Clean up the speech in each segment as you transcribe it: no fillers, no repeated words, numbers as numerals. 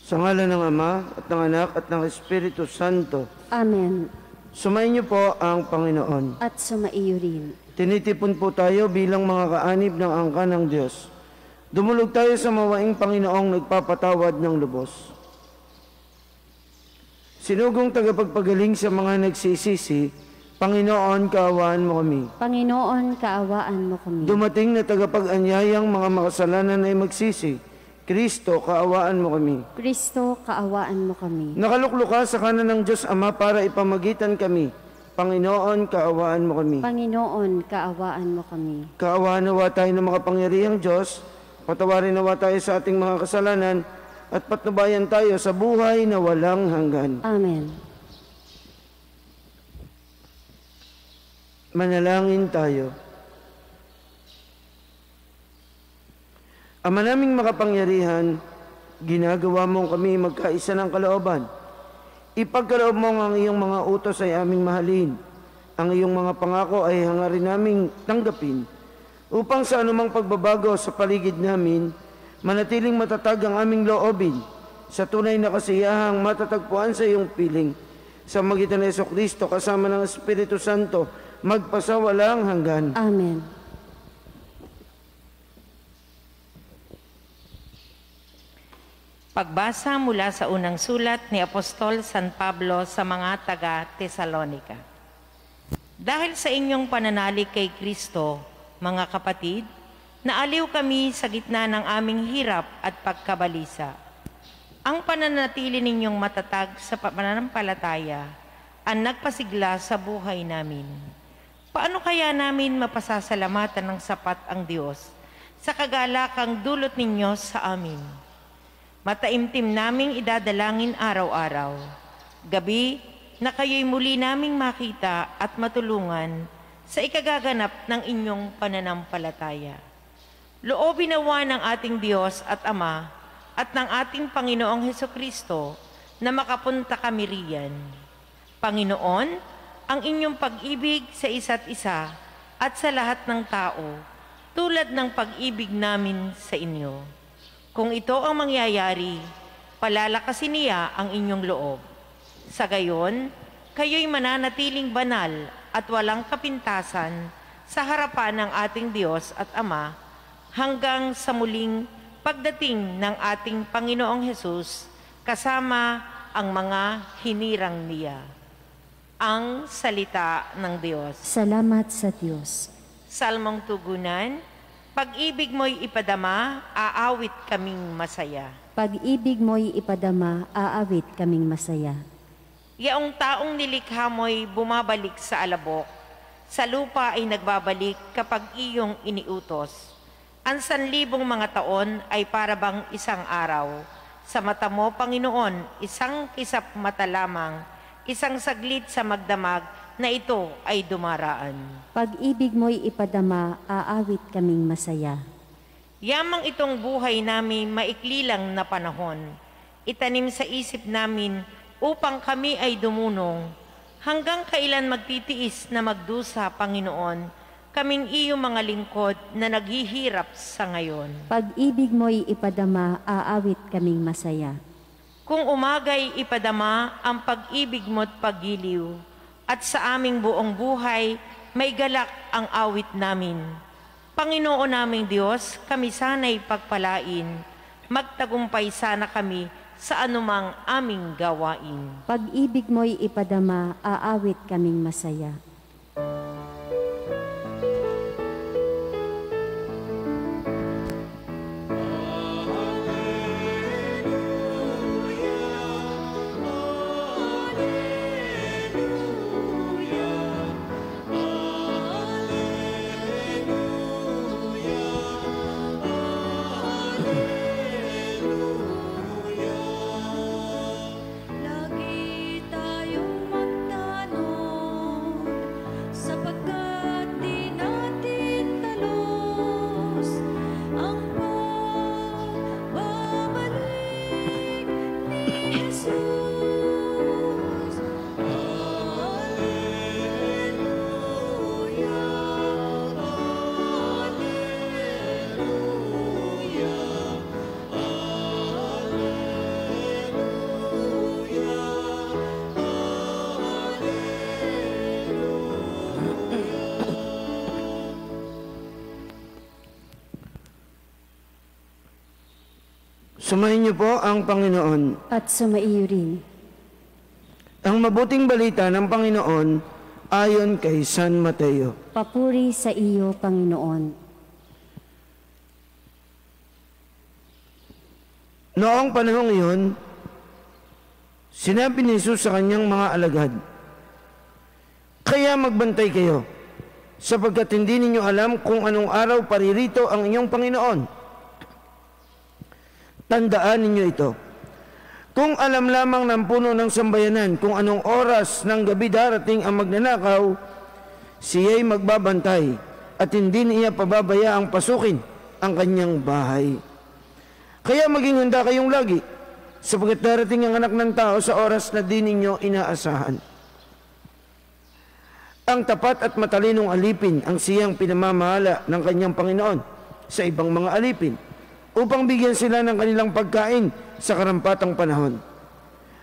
Sa ngalan ng Ama, at ng Anak, at ng Espiritu Santo. Amen. Sumayin niyo po ang Panginoon. At sumaiyo rin. Tinitipon po tayo bilang mga kaanib ng angka ng Diyos. Dumulog tayo sa mawaing Panginoong nagpapatawad ng lubos. Sinugong tagapagpagaling sa mga nagsisisi, Panginoon, kaawaan mo kami. Panginoon, kaawaan mo kami. Dumating na tagapag-anyayang mga makasalanan ay magsisi, Kristo, kaawaan mo kami. Kristo, kaawaan mo kami. Nakaluklo ka sa kanan ng Diyos Ama para ipamagitan kami. Panginoon, kaawaan mo kami. Panginoon, kaawaan mo kami. Kaawaan nawa tayo ng makapangyarihang Diyos, patawarin nawa tayo sa ating mga kasalanan, at patnubayan tayo sa buhay na walang hanggan. Amen. Manalangin tayo. Ama naming makapangyarihan, ginagawa mong kami magkaisa ng kalooban. Ipagkaloob mo ang iyong mga utos ay aming mahalin. Ang iyong mga pangako ay hangarin naming tanggapin, upang sa anumang pagbabago sa paligid namin, manatiling matatag ang aming loobin sa tunay na kasiyahang matatagpuan sa iyong piling. Sa magitan ni Jesucristo kasama ng Espiritu Santo, magpasawalang hanggan. Amen. Pagbasa mula sa unang sulat ni Apostol San Pablo sa mga taga-Tesalonika. Dahil sa inyong pananalig kay Kristo, mga kapatid, naaliw kami sa gitna ng aming hirap at pagkabalisa. Ang pananatili ninyong matatag sa pananampalataya ang nagpasigla sa buhay namin. Paano kaya namin mapasasalamatan ng sapat ang Diyos sa kagalakang dulot ninyo sa amin? Mataimtim naming idadalangin araw-araw. Gabi na kayo'y muli naming makita at matulungan sa ikagaganap ng inyong pananampalataya. Loobin nawa ng ating Diyos at Ama at ng ating Panginoong Hesukristo na makapunta kami riyan. Panginoon, ang inyong pag-ibig sa isa't isa at sa lahat ng tao, tulad ng pag-ibig namin sa inyo. Kung ito ang mangyayari, palalakasin niya ang inyong loob. Sa gayon, kayo'y mananatiling banal at walang kapintasan sa harapan ng ating Diyos at Ama hanggang sa muling pagdating ng ating Panginoong Hesus kasama ang mga hinirang niya. Ang salita ng Diyos. Salamat sa Diyos. Salmong tugunan. Pag-ibig mo'y ipadama, aawit kaming masaya. Pag-ibig mo'y ipadama, aawit kaming masaya. Yaong taong nilikha mo'y bumabalik sa alabok, sa lupa ay nagbabalik kapag iyong iniutos. Ang 1,000 mga taon ay parabang isang araw. Sa mata mo, Panginoon, isang kisap mata lamang, isang saglit sa magdamag, na ito ay dumaraan. Pag-ibig mo'y ipadama, aawit kaming masaya. Yamang itong buhay namin maikli lang na panahon, itanim sa isip namin upang kami ay dumunong. Hanggang kailan magtitiis na magdusa, Panginoon, kaming iyong mga lingkod na naghihirap sa ngayon. Pag-ibig mo'y ipadama, aawit kaming masaya. Kung umagay ipadama ang pag-ibig mo't paggiliw, at sa aming buong buhay, may galak ang awit namin. Panginoon naming Diyos, kami sana'y pagpalain. Magtagumpay sana kami sa anumang aming gawain. Pag-ibig mo'y ipadama, aawit kaming masaya. Lagi tayong magtanong Sumayin niyo po ang Panginoon. At sumaiyo rin. Ang mabuting balita ng Panginoon ayon kay San Mateo. Papuri sa iyo, Panginoon. Noong panahong iyon, sinabi ni Jesus sa kanyang mga alagad, "Kaya magbantay kayo, sapagkat hindi ninyo alam kung anong araw paririto ang inyong Panginoon. Tandaan ninyo ito. Kung alam lamang ng puno ng sambayanan kung anong oras ng gabi darating ang magnanakaw, siya'y magbabantay at hindi niya pababayaang pasukin ang kanyang bahay. Kaya maging handa kayong lagi, sapagkat darating ang Anak ng Tao sa oras na di ninyo inaasahan. Ang tapat at matalinong alipin ang siyang pinamamahala ng kanyang Panginoon sa ibang mga alipin, upang bigyan sila ng kanilang pagkain sa karampatang panahon.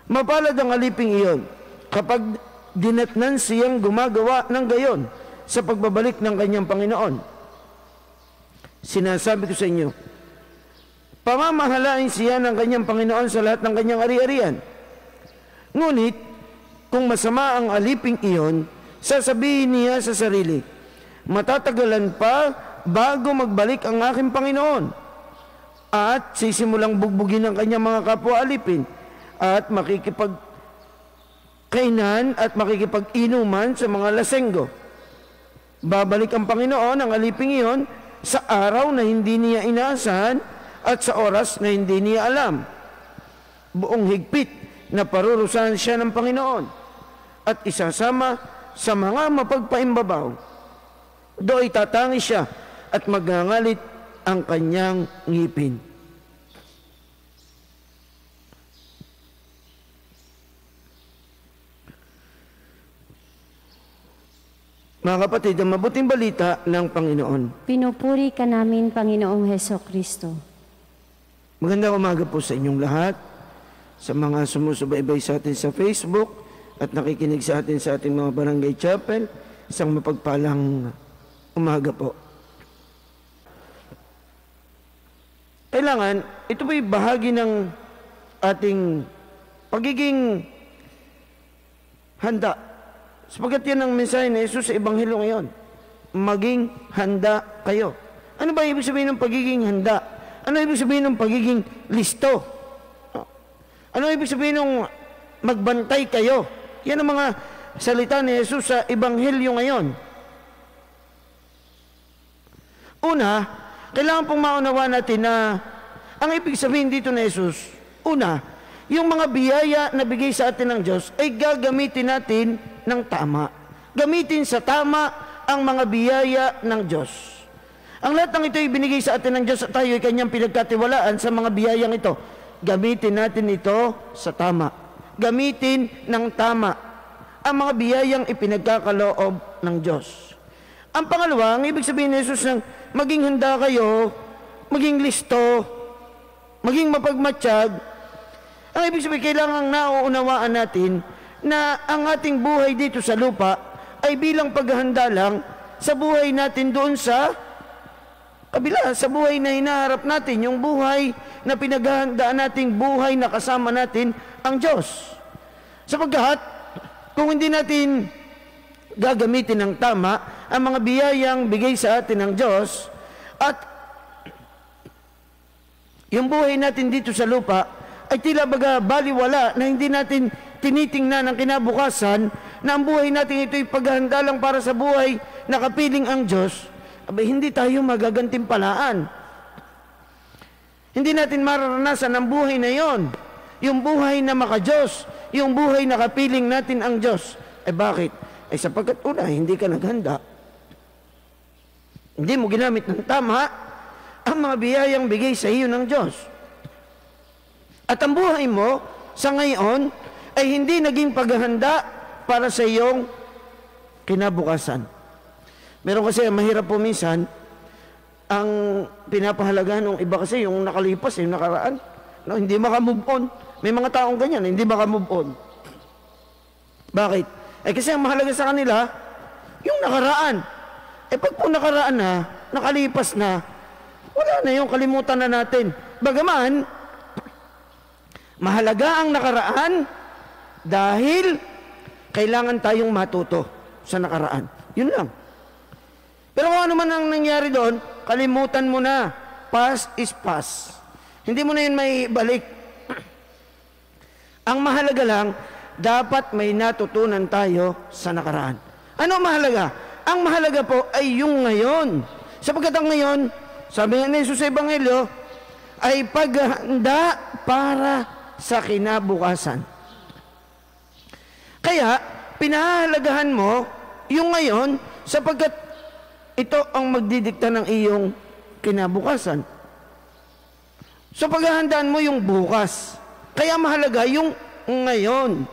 Mapalad ang aliping iyon kapag dinatnan siyang gumagawa ng gayon sa pagbabalik ng kanyang Panginoon. Sinasabi ko sa inyo, pamamahalain siya ng kanyang Panginoon sa lahat ng kanyang ari-arian. Ngunit, kung masama ang aliping iyon, sasabihin niya sa sarili, matatagalan pa bago magbalik ang aking Panginoon. At sisimulang bugbugin ng kanyang mga kapwa alipin at makikipagkainan at makikipag-inuman sa mga lasenggo. Babalik ang Panginoon ang aliping iyon sa araw na hindi niya inaasahan at sa oras na hindi niya alam. Buong higpit na parurusahan siya ng Panginoon at isasama sa mga mapagpaimbabaw. Do'y tatangi siya at magngangalit ang kanyang ngipin. Mga kapatid, ang mabuting balita ng Panginoon. Pinupuri ka namin, Panginoong Hesukristo. Magandang umaga po sa inyong lahat, sa mga sumusubaybay sa atin sa Facebook at nakikinig sa atin sa ating mga barangay chapel. Isang mapagpalang umaga po. Kailangan, ito po'y bahagi ng ating pagiging handa. Sapagkat yan ang mensahe ni Jesus sa Ebanghelyo ngayon. Maging handa kayo. Ano ba ibig sabihin ng pagiging handa? Ano ibig sabihin ng pagiging listo? Ano ibig sabihin ng magbantay kayo? Yan ang mga salita ni Jesus sa Ebanghelyo ngayon. Una, kailangan pong maunawa natin na ang ibig sabihin dito ni Jesus, una, yung mga biyaya na bigay sa atin ng Diyos ay gagamitin natin ng tama. Gamitin sa tama ang mga biyaya ng Diyos. Ang lahat ng ito ay binigay sa atin ng Diyos at tayo ay kanyang pinagkatiwalaan sa mga biyayang ito. Gamitin natin ito sa tama. Gamitin ng tama ang mga biyayang ipinagkakaloob ng Diyos. Ang pangalawa, ang ibig sabihin ni Jesus ng maging handa kayo, maging listo, maging mapagmatsyag, ang ibig sabihin kailangang nauunawaan natin na ang ating buhay dito sa lupa ay bilang paghahanda lang sa buhay natin doon sa kabila, sa buhay na hinaharap natin, yung buhay na pinaghahandaan nating buhay na kasama natin ang Diyos. Sapagkat, kung hindi natin gagamitin ng tama ang mga biyayang bigay sa atin ng Diyos at yung buhay natin dito sa lupa ay tila baga baliwala na hindi natin tinitingnan ang kinabukasan na ang buhay natin ito'y paghahanda lang para sa buhay na kapiling ang Diyos, abay hindi tayo magagantimpalaan. Hindi natin mararanasan ang buhay na yon, yung buhay na maka-Diyos, yung buhay na kapiling natin ang Diyos. Eh bakit? Eh sapagkat una, hindi ka naghanda. Hindi mo ginamit ng tama ang mga biyayang bigay sa iyo ng Diyos. At ang buhay mo sa ngayon ay hindi naging paghahanda para sa iyong kinabukasan. Meron kasi mahirap po minsan ang pinapahalagahan ng iba kasi yung nakalipas, yung nakaraan. No, hindi maka-move on. May mga taong ganyan, hindi maka-move on. Bakit? Eh kasi ang mahalaga sa kanila, yung nakaraan. Eh pag po nakaraan na, nakalipas na, wala na yung kalimutan na natin. Bagaman, Mahalaga ang nakaraan dahil kailangan tayong matuto sa nakaraan. Yun lang. Pero kung ano man ang nangyari doon, kalimutan mo na. Past is past. Hindi mo na yun may balik. Ang mahalaga lang, dapat may natutunan tayo sa nakaraan. Ano mahalaga? Ang mahalaga po ay yung ngayon. Sapagkat ang ngayon, sabi nga ni Jesus sa Ebanghelyo, ay paghahanda para sa kinabukasan. Kaya, pinahahalagahan mo yung ngayon sapagkat ito ang magdidikta ng iyong kinabukasan. So paghahandaan mo yung bukas. Kaya mahalaga yung ngayon.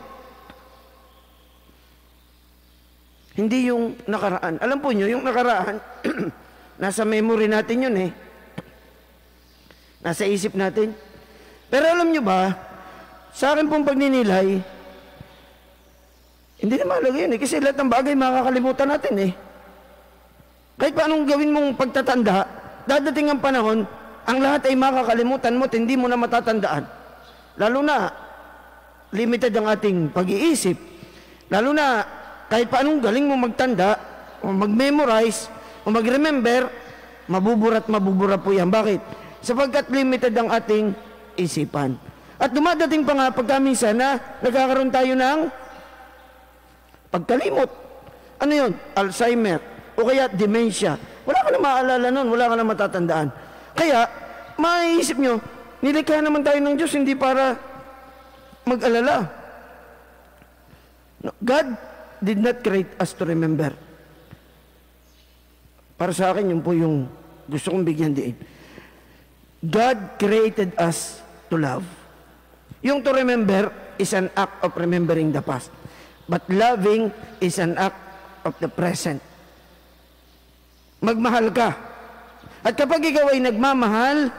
Hindi yung nakaraan. Alam po nyo, yung nakaraan, nasa memory natin yun eh. Nasa isip natin. Pero alam nyo ba, sa akin pong pagninilay, hindi na mahalaga yun eh. Kasi lahat ng bagay makakalimutan natin eh. Kahit paanong gawin mong pagtatanda, dadating ang panahon, ang lahat ay makakalimutan mo at hindi mo na matatandaan. Lalo na, limited ang ating pag-iisip. Lalo na, kahit paanong galing mo magtanda, o mag-memorize, o mag-remember, mabubura po yan. Bakit? Sapagkat limited ang ating isipan. At dumadating pa nga pagkaminsan na nagkakaroon tayo ng pagkalimot. Ano yun? Alzheimer. O kaya dementia. Wala ka na maalala nun, wala ka na matatandaan. Kaya, maiisip nyo, nilikha naman tayo ng Diyos hindi para mag-alala. No, God did not create us to remember. Para sa akin, yun po yung gusto kong bigyan diin. God created us to love. Yung to remember is an act of remembering the past. But loving is an act of the present. Magmahal ka. At kapag ikaw ay nagmamahal,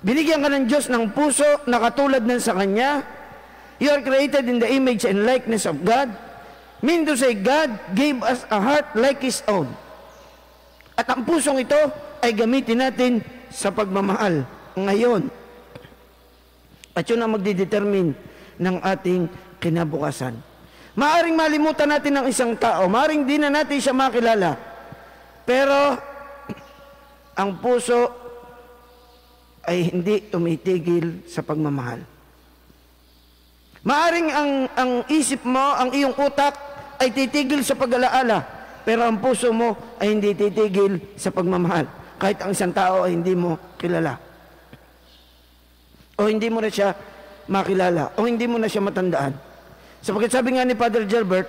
binigyan ka ng Diyos ng puso na katulad ng sa Kanya. You are created in the image and likeness of God. Mean to say, God gave us a heart like His own. At ang pusong ito ay gamitin natin sa pagmamahal ngayon. At yun ang magdidetermine ng ating kinabukasan. Maaring malimutan natin ng isang tao, maaring di na natin siya makilala. Pero, ang puso ay hindi tumitigil sa pagmamahal. Maaring ang isip mo, ang iyong utak ay titigil sa pag-alaala, pero ang puso mo ay hindi titigil sa pagmamahal. Kahit ang isang tao ay hindi mo kilala. O hindi mo na siya makilala. O hindi mo na siya matandaan. Sapagkat sabi nga ni Father Gilbert,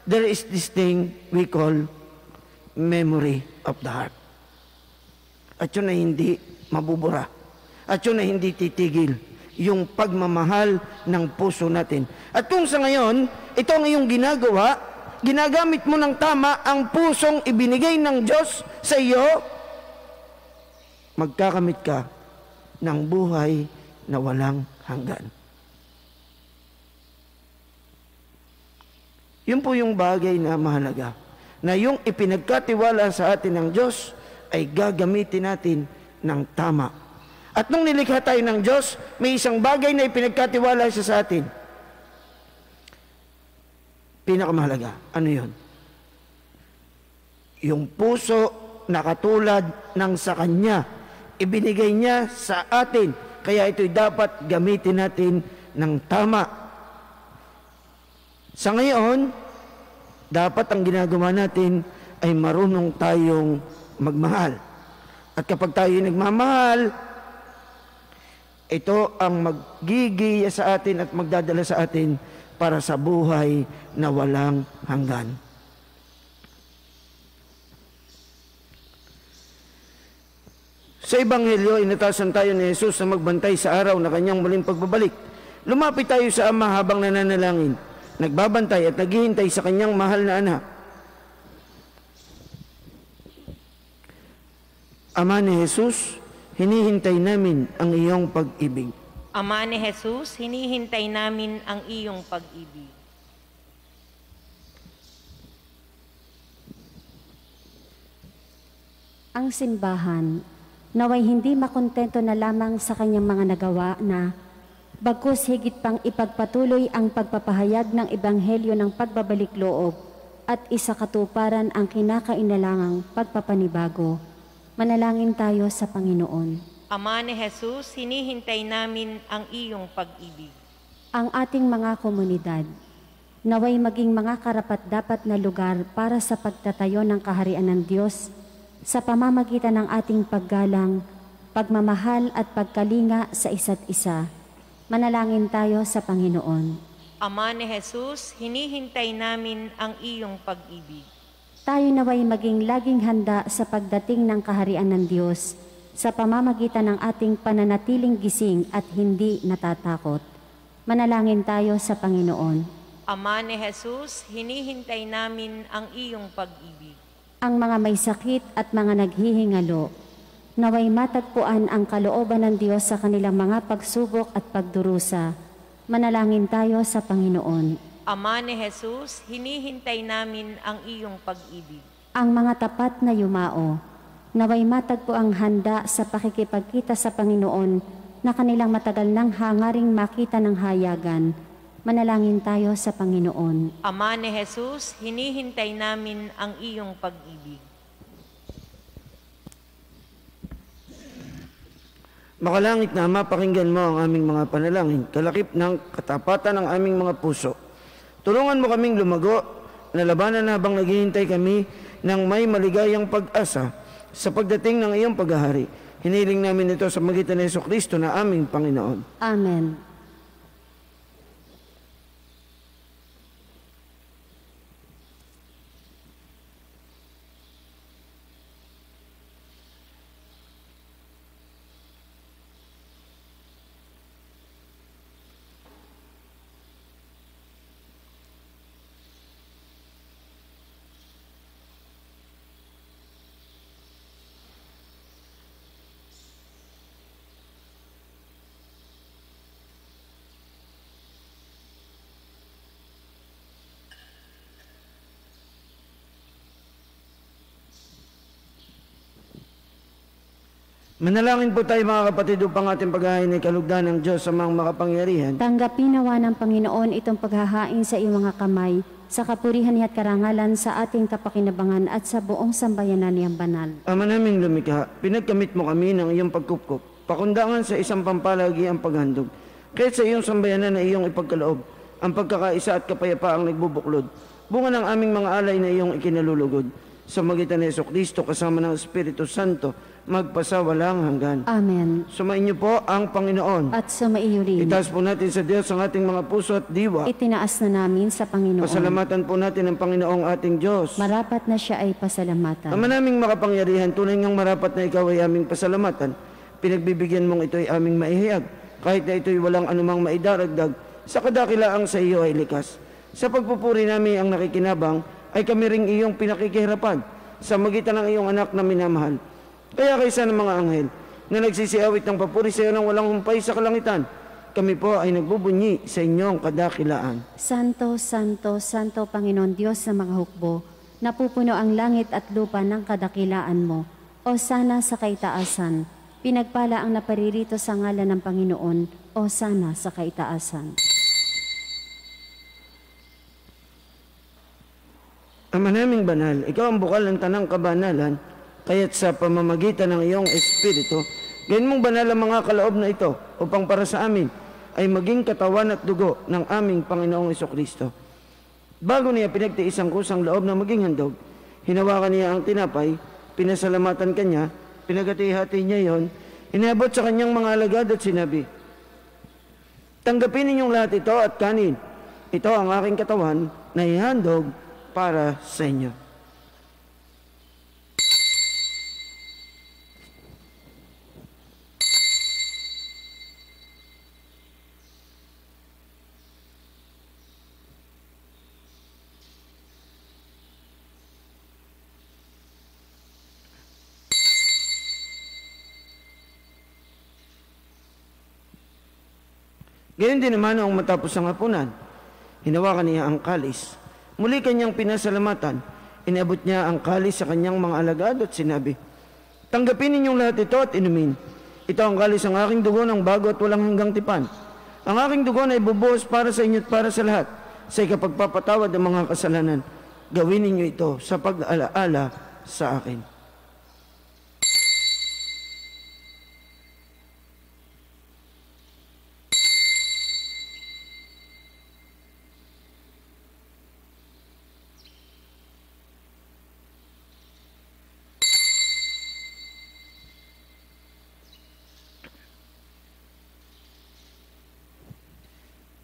there is this thing we call memory of the heart. At yun ay hindi mabubura. At yun ay hindi titigil yung pagmamahal ng puso natin. At kung sa ngayon, ito ang iyong ginagawa, ginagamit mo ng tama ang pusong ibinigay ng Diyos sa iyo, magkakamit ka ng buhay na walang hanggan. Yun po yung bagay na mahalaga. Na yung ipinagkatiwala sa atin ng Diyos ay gagamitin natin ng tama. At nung nilikha tayo ng Diyos, may isang bagay na ipinagkatiwala siya sa atin. Pinakamahalaga. Ano yun? Yung puso na katulad ng sa Kanya. Ibinigay niya sa atin. Kaya ito'y dapat gamitin natin ng tama. Sa ngayon, dapat ang ginagawa natin ay marunong tayong magmahal. At kapag tayo nagmamahal, ito ang maggigiya sa atin at magdadala sa atin para sa buhay na walang hanggan. Sa Ebanghelyo, inatasan tayo ni Jesus na magbantay sa araw na Kanyang muling pagbabalik. Lumapit tayo sa Ama habang nananalangin, nagbabantay at naghihintay sa Kanyang mahal na anak. Ama ni Jesus, hinihintay namin ang iyong pag-ibig. Ama ni Jesus, hinihintay namin ang iyong pag-ibig. Ang simbahan, naway hindi makontento na lamang sa kanyang mga nagawa na Bagkus higit pang ipagpatuloy ang pagpapahayag ng ebanghelyo ng pagbabalik loob at isakatuparan ang kinakainalangang pagpapanibago. Manalangin tayo sa Panginoon. Ama ni Jesus, hinihintay namin ang iyong pag-ibig. Ang ating mga komunidad, naway maging mga karapat-dapat na lugar para sa pagtatayo ng kaharian ng Diyos sa pamamagitan ng ating paggalang, pagmamahal at pagkalinga sa isa't isa. Manalangin tayo sa Panginoon. Ama ni Jesus, hinihintay namin ang iyong pag-ibig. Tayo naway maging laging handa sa pagdating ng kaharian ng Diyos sa pamamagitan ng ating pananatiling gising at hindi natatakot. Manalangin tayo sa Panginoon. Ama ni Jesus, hinihintay namin ang iyong pag-ibig. Ang mga may sakit at mga naghihingalo, naway matagpuan ang kalooban ng Diyos sa kanilang mga pagsubok at pagdurusa. Manalangin tayo sa Panginoon. Ama ni Jesus, hinihintay namin ang iyong pag-ibig. Ang mga tapat na yumao, naway matagpo ang handa sa pakikipagkita sa Panginoon na kanilang matagal nang hangaring makita ng hayagan. Manalangin tayo sa Panginoon. Ama ni Jesus, hinihintay namin ang iyong pag-ibig. Makalangit na Ama, pakinggan mo ang aming mga panalangin, kalakip ng katapatan ng aming mga puso. Tulungan mo kaming lumago na labanan habang naghihintay kami ng may maligayang pag-asa sa pagdating ng iyong paghahari. Hiniling namin ito sa magitan ni Jesucristo na aming Panginoon. Amen. Manalangin po tayo mga kapatid upang ating paghahain ay kalugdan ng Diyos sa mga makapangyarihan. Tanggapin nawa ng Panginoon itong paghahain sa iyong mga kamay, sa kapurihan at karangalan sa ating kapakinabangan at sa buong sambayanan niyang banal. Ama naming lumikha, pinagkamit mo kami ng iyong pagkupkup, pakundangan sa isang pampalagi ang paghandog. Kahit sa iyong sambayanan na iyong ipagkaloob, ang pagkakaisa at kapayapaang nagbubuklod, bunga ng aming mga alay na iyong ikinalulugod. Sa magitan ni Jesucristo kasama ng Espiritu Santo, magpasawalang hanggan. Amen. Sumainyo po ang Panginoon. At sumaiyo rin. Itaas po natin sa Diyos ang ating mga puso at diwa. Itinaas na namin sa Panginoon. Pasalamatan po natin ang Panginoong ating Diyos. Marapat na siya ay pasalamatan. Ama naming makapangyarihan, tunay ngang marapat na ikaw ay aming pasalamatan. Pinagbibigyan mong ito'y aming maihayag, kahit na ito'y walang anumang maidaragdag, sa kadakilaang sa iyo ay likas. Sa pagpupuri namin ang nakikinabang, ay kami ring iyong pinakikihirapan sa magitan ng iyong anak na minamahal. Kaya kaysa ng mga anghel na nagsisiawit ng papuri sa iyo ng walang humpay sa kalangitan, kami po ay nagbubunyi sa inyong kadakilaan. Santo, Santo, Santo Panginoon Diyos ng mga hukbo, napupuno ang langit at lupa ng kadakilaan mo. O sana sa kaitaasan, pinagpala ang naparirito sa ngalan ng Panginoon. O sana sa kaitaasan. Ama naming banal, ikaw ang bukal ng tanang kabanalan, kaya't sa pamamagitan ng iyong Espiritu, gayon mong banal ang mga kaloob na ito upang para sa amin ay maging katawan at dugo ng aming Panginoong Jesucristo. Bago niya pinagtiis ang kusang loob na maging handog, hinawakan niya ang tinapay, pinasalamatan kanya, pinagati-hati niya yon, inabot sa kanyang mga alagad at sinabi, "Tanggapin ninyong lahat ito at kanin. Ito ang aking katawan na ihandog para sa inyo." Gayon din naman ang matapos ang hapunan, hinawakan niya ang kalis. Muli kanyang pinasalamatan, inabot niya ang kalis sa kanyang mga alagad at sinabi, "Tanggapin ninyong lahat ito at inumin. Ito ang kalis ng aking dugo ng bago at walang hanggang tipan. Ang aking dugo na ibubuhos para sa inyo at para sa lahat sa ikapagpapatawad ng mga kasalanan. Gawin ninyo ito sa pag-alaala sa akin.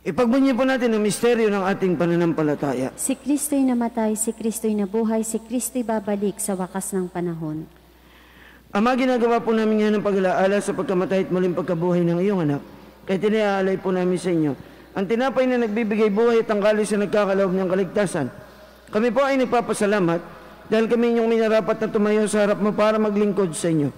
Ipagbunyi po natin ang misteryo ng ating pananampalataya. Si Kristo'y namatay, si Kristo'y nabuhay, si Kristo'y babalik sa wakas ng panahon. Ama, ginagawa po namin ngayon ng pag-alaala sa pagkamatay at muling pagkabuhay ng iyong anak. Kaya tiniaalay po namin sa inyo ang tinapay na nagbibigay buhay at ang kalis na nagkakaloob ng kaligtasan. Kami po ay nagpapasalamat dahil kami inyong minarapat na tumayo sa harap mo para maglingkod sa inyo.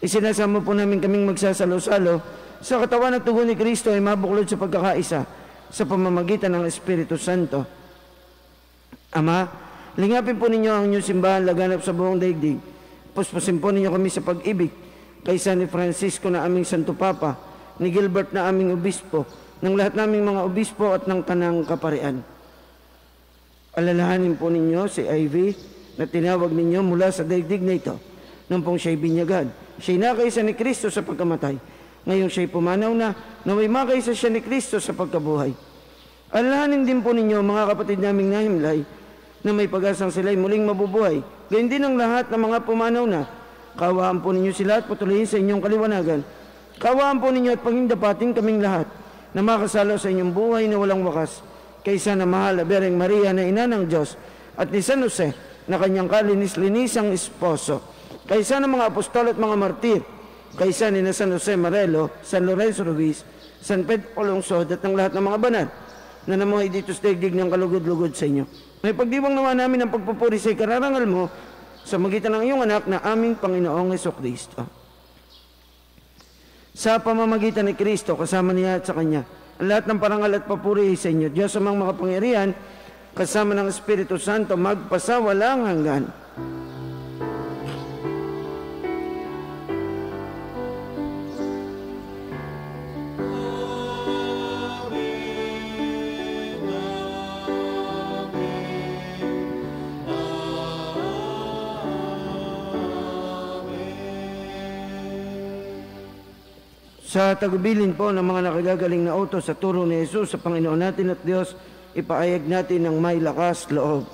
Isinasama po namin kaming magsasalo-salo sa katawan at tugo ni Kristo ay mabuklod sa pagkakaisa sa pamamagitan ng Espiritu Santo. Ama, lingapin po ninyo ang inyong simbahan laganap sa buong daigdig. Puspusin po ninyo kami sa pag-ibig kay San Francisco na aming Santo Papa, ni Gilbert na aming obispo, ng lahat naming mga obispo at ng tanang kaparian. Alalahanin po ninyo si Ivy na tinawag ninyo mula sa daigdig na ito nung pong siya'y binyagan. Siya'y nakaisa ni Kristo sa pagkamatay. Ngayong siya'y pumanaw na, naway makaisa siya ni Kristo sa pagkabuhay. Alalahanin din po ninyo, mga kapatid naming nahimlay, na may pag-asang sila'y muling mabubuhay. Gayun din ang lahat ng mga pumanaw na. Kaawaan po ninyo sila at patuloyin sa inyong kaliwanagan. Kaawaan po ninyo at pangindapating kaming lahat na makasalo sa inyong buhay na walang wakas. Kaysa na mahal na Bereng Maria na ina ng Diyos at ni San Jose na kanyang kalinis-linisang esposo. Kaysa ng mga apostol at mga martir, kaysa ni na San Jose Marelo, San Lorenzo Ruiz, San Pedro Colonsod at ng lahat ng mga banal na namuhay dito sa daigdig ng kalugod-lugod sa inyo. May pagdiwang naman namin ang pagpupuri sa ikararangal mo sa magitan ng iyong anak na aming Panginoong Hesukristo. Sa pamamagitan ni Kristo, kasama niya at sa Kanya, ang lahat ng parangal at papuri sa inyo, Diyos amang makapangyarihan, kasama ng Espiritu Santo, magpasawalang hanggan. Sa tagubilin po ng mga nakagagaling na utos sa turo ni Jesus sa Panginoon natin at Diyos, ipaayag natin ng may lakas loob.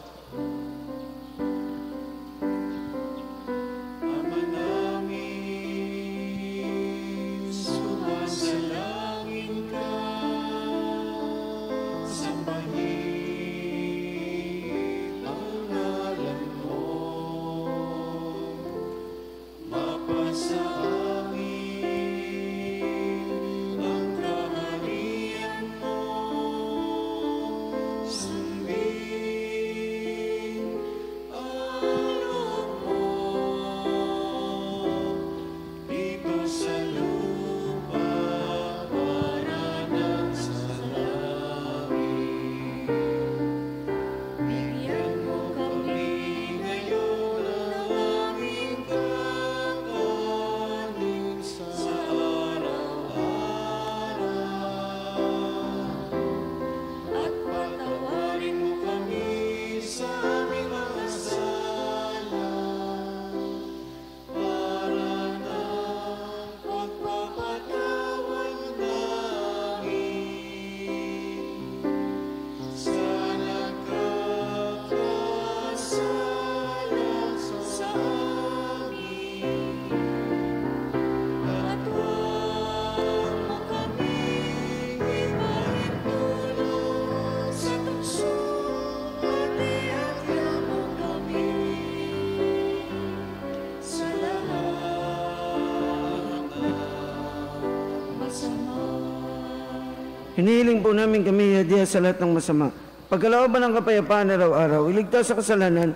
Hinihiling po namin kami hadiah sa lahat ng masama. Pagkalooban ng kapayapaan araw-araw, iligtas sa kasalanan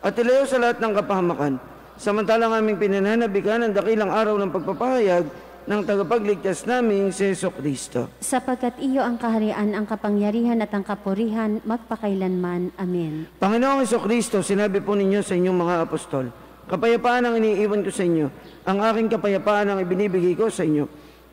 at ilayo sa lahat ng kapahamakan. Samantalang aming pinananabikan ang dakilang araw ng pagpapahayag ng tagapagligtas naming si Jesucristo. Sapagkat iyo ang kaharian, ang kapangyarihan at ang kapurihan magpakailanman. Amen. Panginoong Jesucristo, sinabi po ninyo sa inyong mga apostol, kapayapaan ang iniiwan ko sa inyo, ang aking kapayapaan ang ibinibigay ko sa inyo.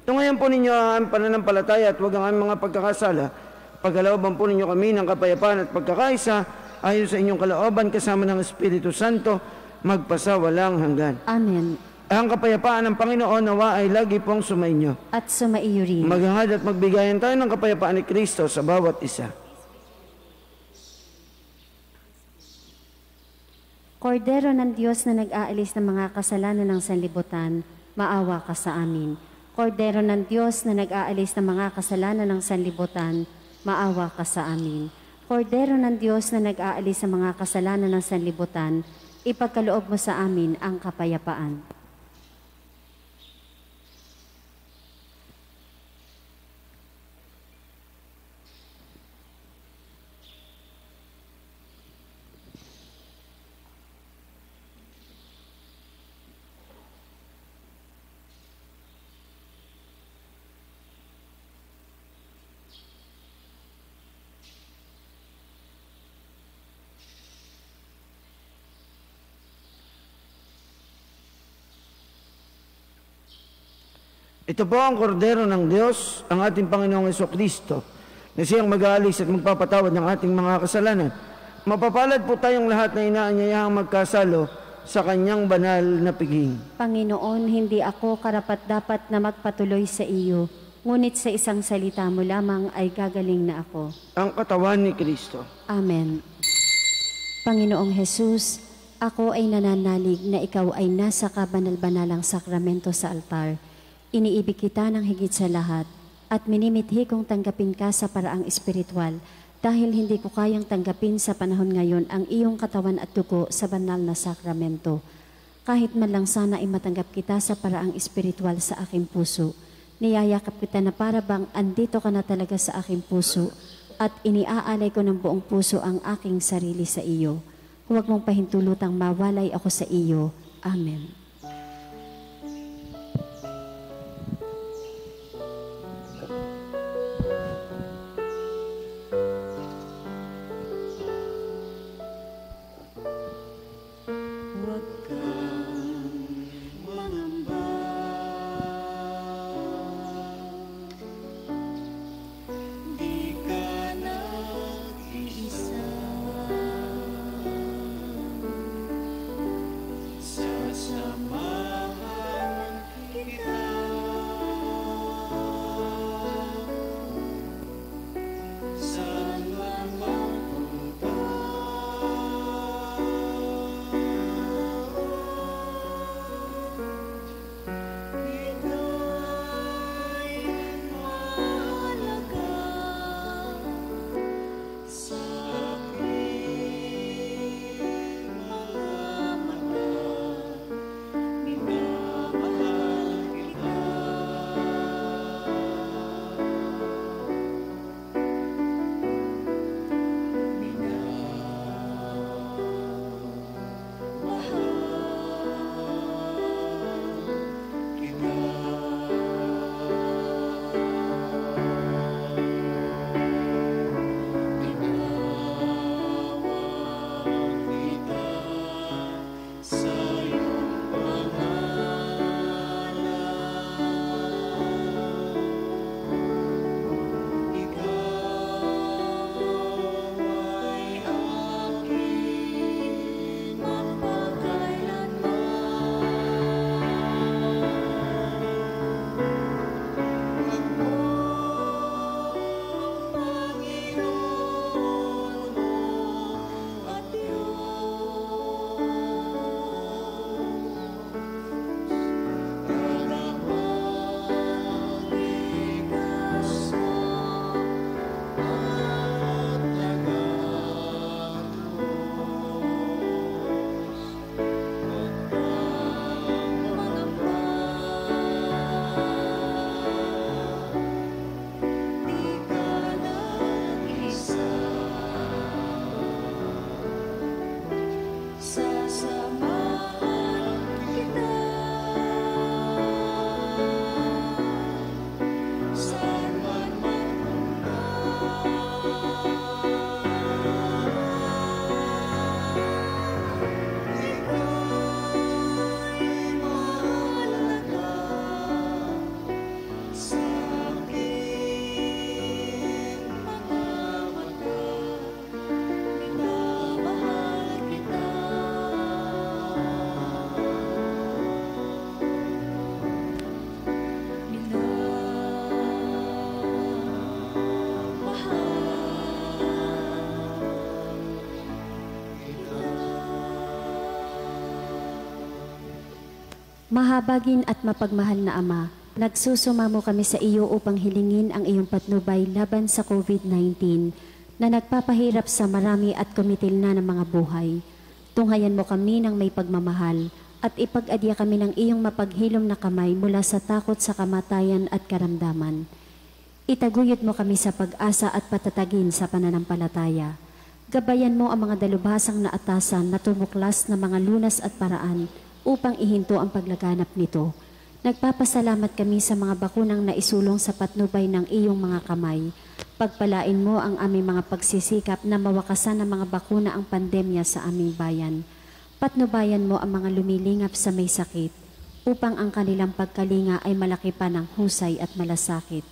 Tungayan po ninyo ang aming pananampalataya at huwag ang aming mga pagkakasala. Pagkalooban po ninyo kami ng kapayapaan at pagkakaisa ayon sa inyong kalooban kasama ng Espiritu Santo magpasawalang hanggan. Amen. Ang kapayapaan ng Panginoon nawa ay lagi pong sumainyo. At sumaiyo rin. Maghangad at magbigayan tayo ng kapayapaan ni Kristo sa bawat isa. Kordero ng Diyos na nag-aalis ng mga kasalanan ng sanlibutan, maawa ka sa amin. Kordero ng Diyos na nag-aalis ng mga kasalanan ng sanlibutan, maawa ka sa amin. Kordero ng Diyos na nag-aalis ng mga kasalanan ng sanlibutan, ipagkaloob mo sa amin ang kapayapaan. Ito po ang kordero ng Diyos, ang ating Panginoong Jesucristo, na siyang mag-aalis at magpapatawad ng ating mga kasalanan. Mapapalad po tayong lahat na inaanyayahang magkasalo sa kanyang banal na piging. Panginoon, hindi ako karapat-dapat na magpatuloy sa iyo, ngunit sa isang salita mo lamang ay gagaling na ako. Ang katawan ni Kristo. Amen. Panginoong Jesus, ako ay nananalig na ikaw ay nasa kabanal-banalang sakramento sa altar. Iniibig kita ng higit sa lahat at minimithi kong tanggapin ka sa paraang espiritual dahil hindi ko kayang tanggapin sa panahon ngayon ang iyong katawan at dugo sa banal na sakramento. Kahit man lang sana ay matanggap kita sa paraang espiritual sa aking puso. Niyayakap kita na para bang andito ka na talaga sa aking puso at iniaalay ko ng buong puso ang aking sarili sa iyo. Huwag mong pahintulutang mawalay ako sa iyo. Amen. Sa Mahabagin at mapagmahal na Ama, nagsusumamo kami sa iyo upang hilingin ang iyong patnubay laban sa COVID-19 na nagpapahirap sa marami at kumitil na ng mga buhay. Tunghayan mo kami ng may pagmamahal at ipag-adya kami ng iyong mapaghilom na kamay mula sa takot sa kamatayan at karamdaman. Itaguyod mo kami sa pag-asa at patatagin sa pananampalataya. Gabayan mo ang mga dalubhasang na atasan na tumuklas na mga lunas at paraan upang ihinto ang paglaganap nito. Nagpapasalamat kami sa mga bakunang naisulong sa patnubay ng iyong mga kamay. Pagpalain mo ang aming mga pagsisikap na mawakasan ng mga bakuna ang pandemya sa aming bayan. Patnubayan mo ang mga lumilingap sa may sakit upang ang kanilang pagkalinga ay malaki pa ng husay at malasakit.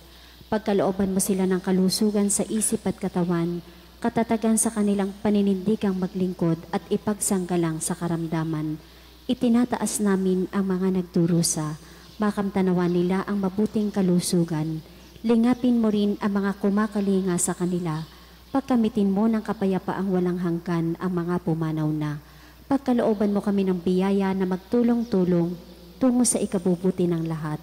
Pagkalooban mo sila ng kalusugan sa isip at katawan, katatagan sa kanilang paninindigang maglingkod at ipagsanggalang sa karamdaman. Itinataas namin ang mga nagdurusa, makamtanawan nila ang mabuting kalusugan. Lingapin mo rin ang mga kumakalinga sa kanila. Pagkamitin mo ng kapayapaang walang hanggan ang mga pumanaw na. Pagkalooban mo kami ng biyaya na magtulong-tulong tungo sa ikabubuti ng lahat.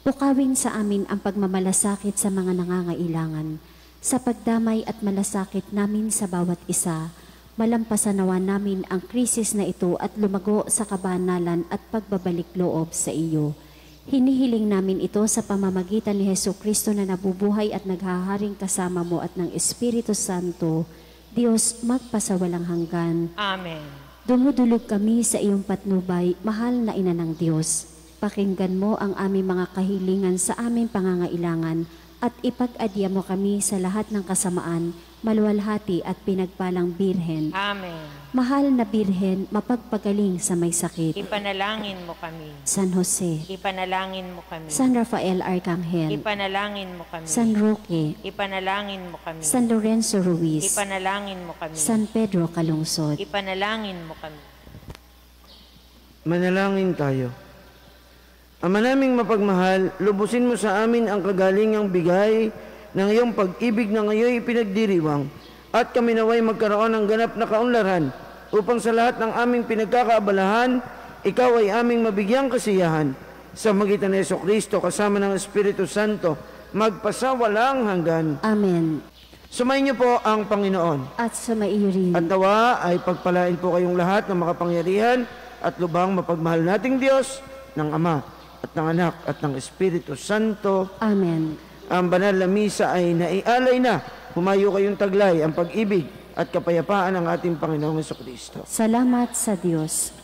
Pukawin sa amin ang pagmamalasakit sa mga nangangailangan. Sa pagdamay at malasakit namin sa bawat isa, malampasan nawa namin ang krisis na ito at lumago sa kabanalan at pagbabalik loob sa iyo. Hinihiling namin ito sa pamamagitan ni Hesukristo na nabubuhay at naghaharing kasama mo at ng Espiritu Santo, Diyos magpasawalang hanggan. Amen. Dumudulog kami sa iyong patnubay, mahal na Ina ng Diyos. Pakinggan mo ang aming mga kahilingan sa aming pangangailangan at ipag-adya mo kami sa lahat ng kasamaan, maluwalhati at pinagpalang Birhen. Amen. Mahal na Birhen, mapagpagaling sa may sakit. Ipanalangin mo kami. San Jose, Ipanalangin mo kami. San Rafael Arcangel, Ipanalangin mo kami. San Roque, Ipanalangin mo kami. San Lorenzo Ruiz, Ipanalangin mo kami. San Pedro Calungsod. Ipanalangin mo kami. Manalangin tayo. Ama naming mapagmahal, lubusin mo sa amin ang kagalingang bigay ng iyong pag-ibig na ngayon ipinagdiriwang at kami naway magkaroon ng ganap na kaunlaran upang sa lahat ng aming pinagkakaabalahan, ikaw ay aming mabigyang kasiyahan sa magitan ni Jesucristo kasama ng Espiritu Santo magpasawalang hanggan. Amen. Sumayin niyo po ang Panginoon. At sumaiyo rin. At nawa ay pagpalain po kayong lahat ng makapangyarihan at lubhang mapagmahal nating Diyos ng Ama at ng Anak at ng Espiritu Santo. Amen. Ang banal na misa ay naialay na. Humayo kayong taglay ang pag-ibig at kapayapaan ng ating Panginoong Jesucristo. Salamat sa Diyos.